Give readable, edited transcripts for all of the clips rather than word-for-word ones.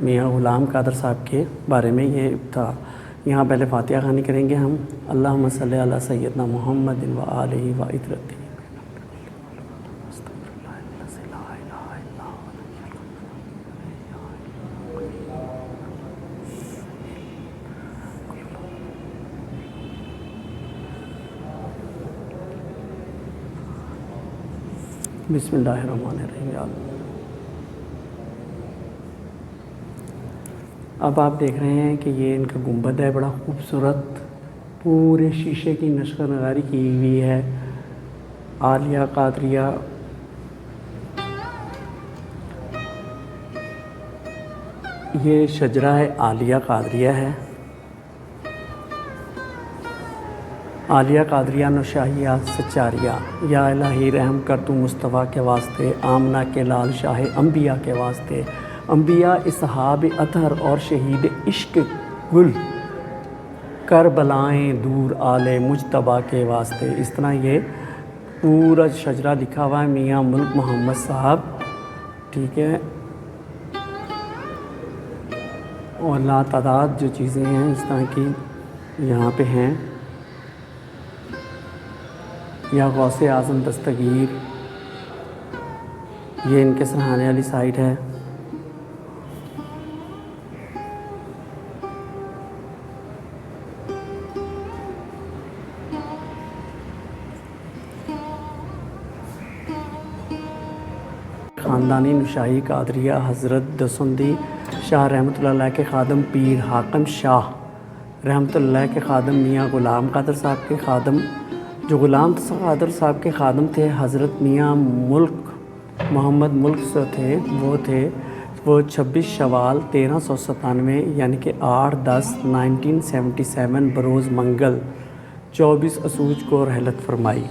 میاں غلام قادر صاحب کے بارے میں یہ تھا۔ یہاں پہلے فاتحہ خوانی کریں گے ہم۔ اللہم صلی علی سیدنا محمد و آلہ و اطرتہ۔ بسم اللہ الرحمن الرحیم۔ اب آپ دیکھ رہے ہیں کہ یہ ان کا گنبد ہے، بڑا خوبصورت، پورے شیشے کی نقش نگاری کی ہوئی ہے۔ عالیہ قادریہ یہ شجرہ ہے، عالیہ قادریہ ہے۔ عالیہ قادریہ نوشاہیہ سچاریہ۔ یا الہی رحم کر تو مصطفیٰ کے واسطے، آمنہ کے لال شاہ انبیاء کے واسطے، انبیاء اصحاب اطہر اور شہید عشق گل، کربلائیں دور آل مجتبیٰ کے واسطے۔ اس طرح یہ پورا شجرہ لکھا ہوا ہے میاں ملک محمد صاحب، ٹھیک ہے، اور لا تعداد جو چیزیں ہیں اس طرح کی یہاں پہ ہیں۔ یا غوث اعظم دستگیر، یہ ان کے سرحانے والی سائٹ ہے۔ خاندانی نشاہی قادریہ حضرت دسندی شاہ رحمۃ اللہ علیہ کے خادم پیر حاکم شاہ رحمۃ اللہ کے خادم میاں غلام قادر صاحب کے خادم، جو غلام قادر صاحب کے خادم تھے حضرت میاں ملک محمد ملک سے تھے، وہ 26 شوال 1397 یعنی کہ 8/10/1977 بروز منگل 24 اسوج کو رحلت فرمائی۔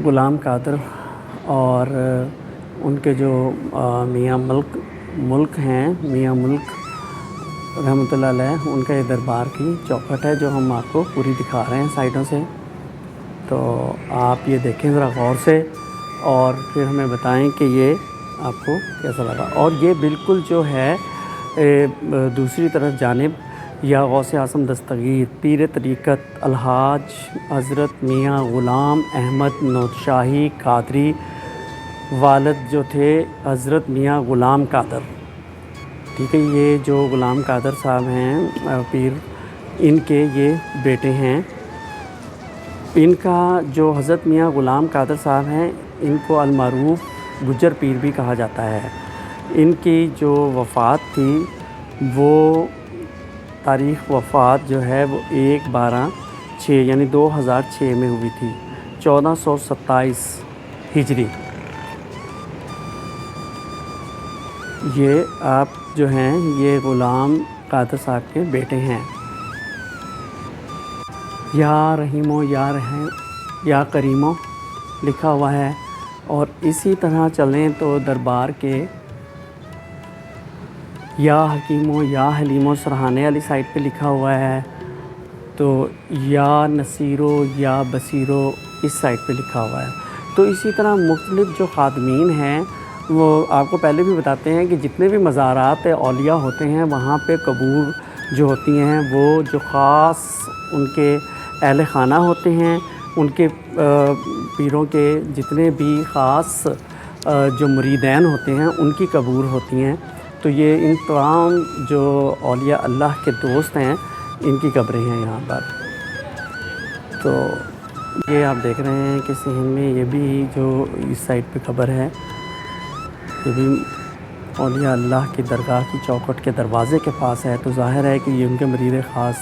غلام قادر اور ان کے جو میاں ملک ہیں، میاں ملک رحمۃ اللہ علیہ، ان کا یہ دربار کی چوکھٹ ہے جو ہم آپ کو پوری دکھا رہے ہیں سائٹوں سے، تو آپ یہ دیکھیں ذرا غور سے اور پھر ہمیں بتائیں کہ یہ آپ کو کیسا لگا۔ اور یہ بالکل جو ہے دوسری طرف جانب یا غوث اعظم دستگیر پیر طریقت الحاج حضرت میاں غلام احمد نوشاہی قادری، والد جو تھے حضرت میاں غلام قادر، ٹھیک ہے، یہ جو غلام قادر صاحب ہیں پیر، ان کے یہ بیٹے ہیں۔ ان کا جو حضرت میاں غلام قادر صاحب ہیں، ان کو المعروف گجر پیر بھی کہا جاتا ہے۔ ان کی جو وفات تھی وہ تاریخ وفات جو ہے وہ 1/12/6 یعنی 2006 میں ہوئی تھی، 1427 ہجری۔ یہ آپ جو ہیں یہ غلام قادر صاحب کے بیٹے ہیں۔ یا رحیمو یا رحم یا کریمو لکھا ہوا ہے، اور اسی طرح چلیں تو دربار کے یا حکیمو یا حلیمو سرحانے والی سائٹ پہ لکھا ہوا ہے، تو یا نصیرو یا بصیرو اس سائٹ پہ لکھا ہوا ہے۔ تو اسی طرح مختلف جو خادمین ہیں وہ آپ کو پہلے بھی بتاتے ہیں کہ جتنے بھی مزارات اولیاء ہوتے ہیں وہاں پہ قبور جو ہوتی ہیں وہ جو خاص ان کے اہل خانہ ہوتے ہیں، ان کے پیروں کے جتنے بھی خاص جو مریدین ہوتے ہیں ان کی قبور ہوتی ہیں۔ تو یہ ان تمام جو اولیاء اللہ کے دوست ہیں ان کی قبریں ہیں یہاں پر۔ تو یہ آپ دیکھ رہے ہیں کہ صحن میں یہ بھی جو اس سائٹ پہ قبر ہے، یہ بھی اولیاء اللہ کی درگاہ کی چوکھٹ کے دروازے کے پاس ہے، تو ظاہر ہے کہ یہ ان کے مرید خاص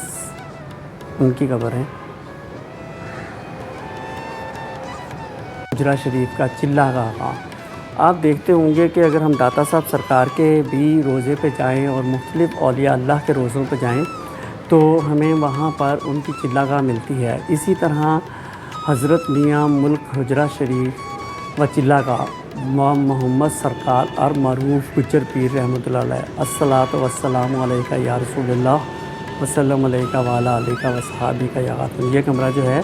ان کی قبر ہے۔ حجرہ شریف کا چلہ گاہ، آپ دیکھتے ہوں گے کہ اگر ہم داتا صاحب سرکار کے بھی روزے پہ جائیں اور مختلف اولیاء اللہ کے روزوں پہ جائیں تو ہمیں وہاں پر ان کی چلہ گاہ ملتی ہے۔ اسی طرح حضرت میاں ملک حجرہ شریف و چلہ گاہ محمد سرکار اور معروف گجر پیر رحمۃ اللہ علیہ، الصلاۃ والسلام علیکہ یا رسول اللہ وسلم علیکہ وعلیٰ علیکہ وصحابہ یا خاتم۔ یہ کمرہ جو ہے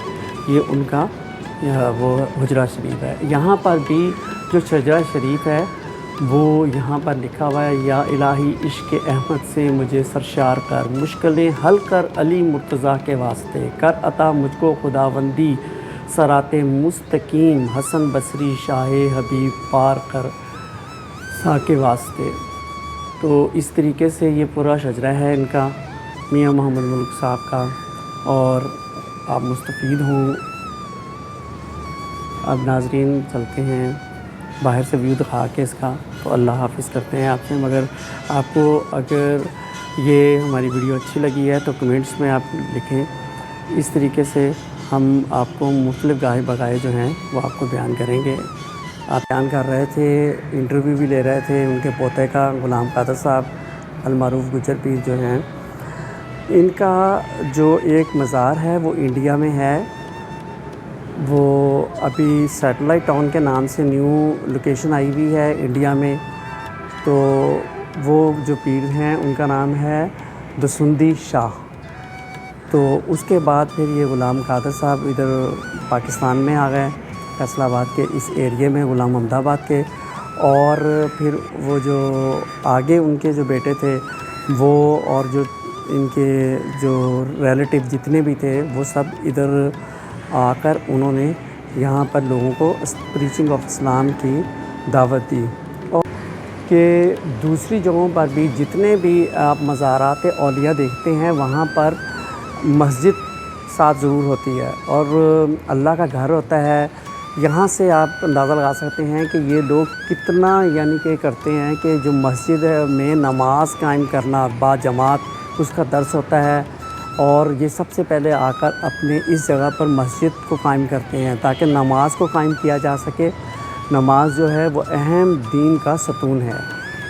یہ ان کا وہ حجرہ شریف ہے۔ یہاں پر بھی جو شجرہ شریف ہے وہ یہاں پر لکھا ہوا ہے، یا الہی عشق احمد سے مجھے سرشار کر، مشکلیں حل کر علی مرتضیٰ کے واسطے، کر عطا مجھ کو خداوندی صراط مستقیم، حسن بصری شاہ حبیب پار کر سا کے واسطے۔ تو اس طریقے سے یہ پورا شجرہ ہے ان کا، میاں محمد ملک صاحب کا، اور آپ مستفید ہوں۔ اب ناظرین چلتے ہیں باہر سے ویو دکھا کے اس کا، تو اللہ حافظ کرتے ہیں آپ سے۔ مگر آپ کو اگر یہ ہماری ویڈیو اچھی لگی ہے تو کمنٹس میں آپ لکھیں، اس طریقے سے ہم آپ کو مختلف گاہے بگائے جو ہیں وہ آپ کو بیان کریں گے۔ آپ بیان کر رہے تھے، انٹرویو بھی لے رہے تھے ان کے پوتے کا، غلام قادر صاحب المعروف گجر پیر جو ہیں، ان کا جو ایک مزار ہے وہ انڈیا میں ہے، وہ ابھی سیٹلائٹ ٹاؤن کے نام سے نیو لوکیشن آئی ہوئی ہے انڈیا میں۔ تو وہ جو پیر ہیں ان کا نام ہے دسندی شاہ۔ تو اس کے بعد پھر یہ غلام قادر صاحب ادھر پاکستان میں آ گئے، فیصل آباد کے اس ایریے میں، غلام محمد آباد کے، اور پھر وہ جو آگے ان کے جو بیٹے تھے وہ، اور جو ان کے جو ریلیٹیو جتنے بھی تھے وہ سب ادھر آ کر انہوں نے یہاں پر لوگوں کو پریچنگ آف اسلام کی دعوت دی، اور کہ دوسری جگہوں پر بھی جتنے بھی آپ مزارات اولیاء دیکھتے ہیں وہاں پر مسجد ساتھ ضرور ہوتی ہے، اور اللہ کا گھر ہوتا ہے۔ یہاں سے آپ اندازہ لگا سکتے ہیں کہ یہ لوگ کتنا یعنی کہ کرتے ہیں کہ جو مسجد میں نماز قائم کرنا با جماعت، اس کا درس ہوتا ہے، اور یہ سب سے پہلے آ کر اپنے اس جگہ پر مسجد کو قائم کرتے ہیں تاکہ نماز کو قائم کیا جا سکے۔ نماز جو ہے وہ اہم دین کا ستون ہے۔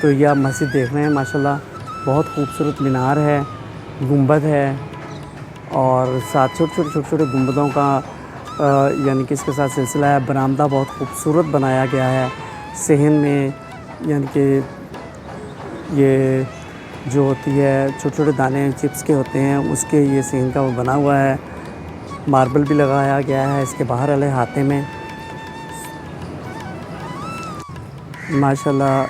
تو یہ آپ مسجد دیکھ رہے ہیں، ماشاءاللہ بہت خوبصورت مینار ہے، گنبد ہے، اور ساتھ چھوٹے چھوٹے گنبدوں کا یعنی کہ اس کے ساتھ سلسلہ ہے۔ برآمدہ بہت خوبصورت بنایا گیا ہے صحن میں، یعنی کہ یہ جو ہوتی ہے چھوٹے چھوٹے دانے چپس کے ہوتے ہیں اس کے، یہ صحن کا وہ بنا ہوا ہے، ماربل بھی لگایا گیا ہے اس کے باہر والے احاطے میں۔ ماشاءاللہ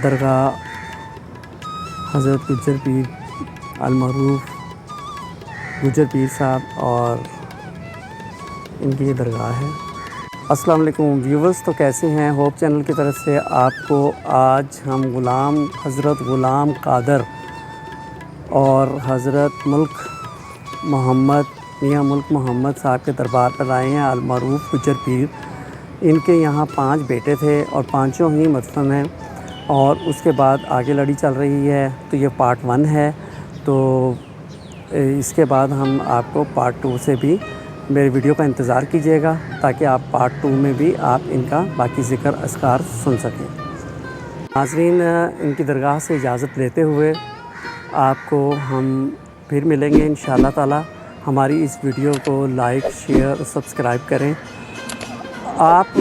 درگاہ حضرت گجر پیر المعروف گجر پیر صاحب اور ان کی یہ درگاہ ہے۔ السلام علیکم ویورز، تو کیسے ہیں؟ ہوپ چینل کی طرف سے آپ کو آج ہم حضرت غلام قادر اور حضرت میاں ملک محمد صاحب کے دربار پر آئے ہیں، المعروف گجر پیر۔ ان کے یہاں 5 بیٹے تھے اور 5 ہی مدفن ہیں، اور اس کے بعد آگے لڑی چل رہی ہے، تو یہ پارٹ 1 ہے۔ تو اس کے بعد ہم آپ کو پارٹ 2 سے بھی میرے ویڈیو کا انتظار کیجیے گا، تاکہ آپ پارٹ 2 میں بھی آپ ان کا باقی ذکر اذکار سن سکیں۔ ناظرین، ان کی درگاہ سے اجازت لیتے ہوئے آپ کو ہم پھر ملیں گے انشاءاللہ تعالی۔ ہماری اس ویڈیو کو لائک، شیئر اور سبسکرائب کریں۔ آپ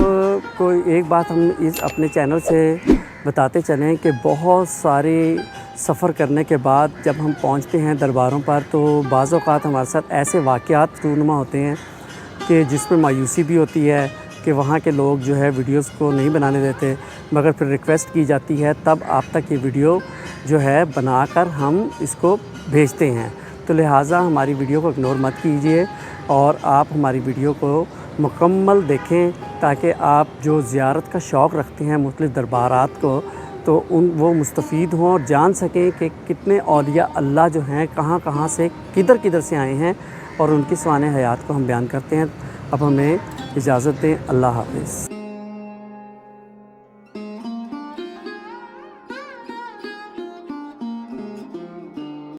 کو ایک بات ہم اپنے چینل سے بتاتے چلیں کہ بہت سارے سفر کرنے کے بعد جب ہم پہنچتے ہیں درباروں پر، تو بعض اوقات ہمارے ساتھ ایسے واقعات رونما ہوتے ہیں کہ جس میں مایوسی بھی ہوتی ہے کہ وہاں کے لوگ جو ہے ویڈیوز کو نہیں بنانے دیتے، مگر پھر ریکویسٹ کی جاتی ہے تب آپ تک یہ ویڈیو جو ہے بنا کر ہم اس کو بھیجتے ہیں۔ تو لہٰذا ہماری ویڈیو کو اگنور مت کیجیے، اور آپ ہماری ویڈیو کو مکمل دیکھیں، تاکہ آپ جو زیارت کا شوق رکھتے ہیں مختلف دربارات کو، تو وہ مستفید ہوں اور جان سکیں کہ کتنے اولیاء اللہ جو ہیں کہاں کہاں سے کدھر سے آئے ہیں، اور ان کی سوانح حیات کو ہم بیان کرتے ہیں۔ اب ہمیں اجازت دیں، اللہ حافظ۔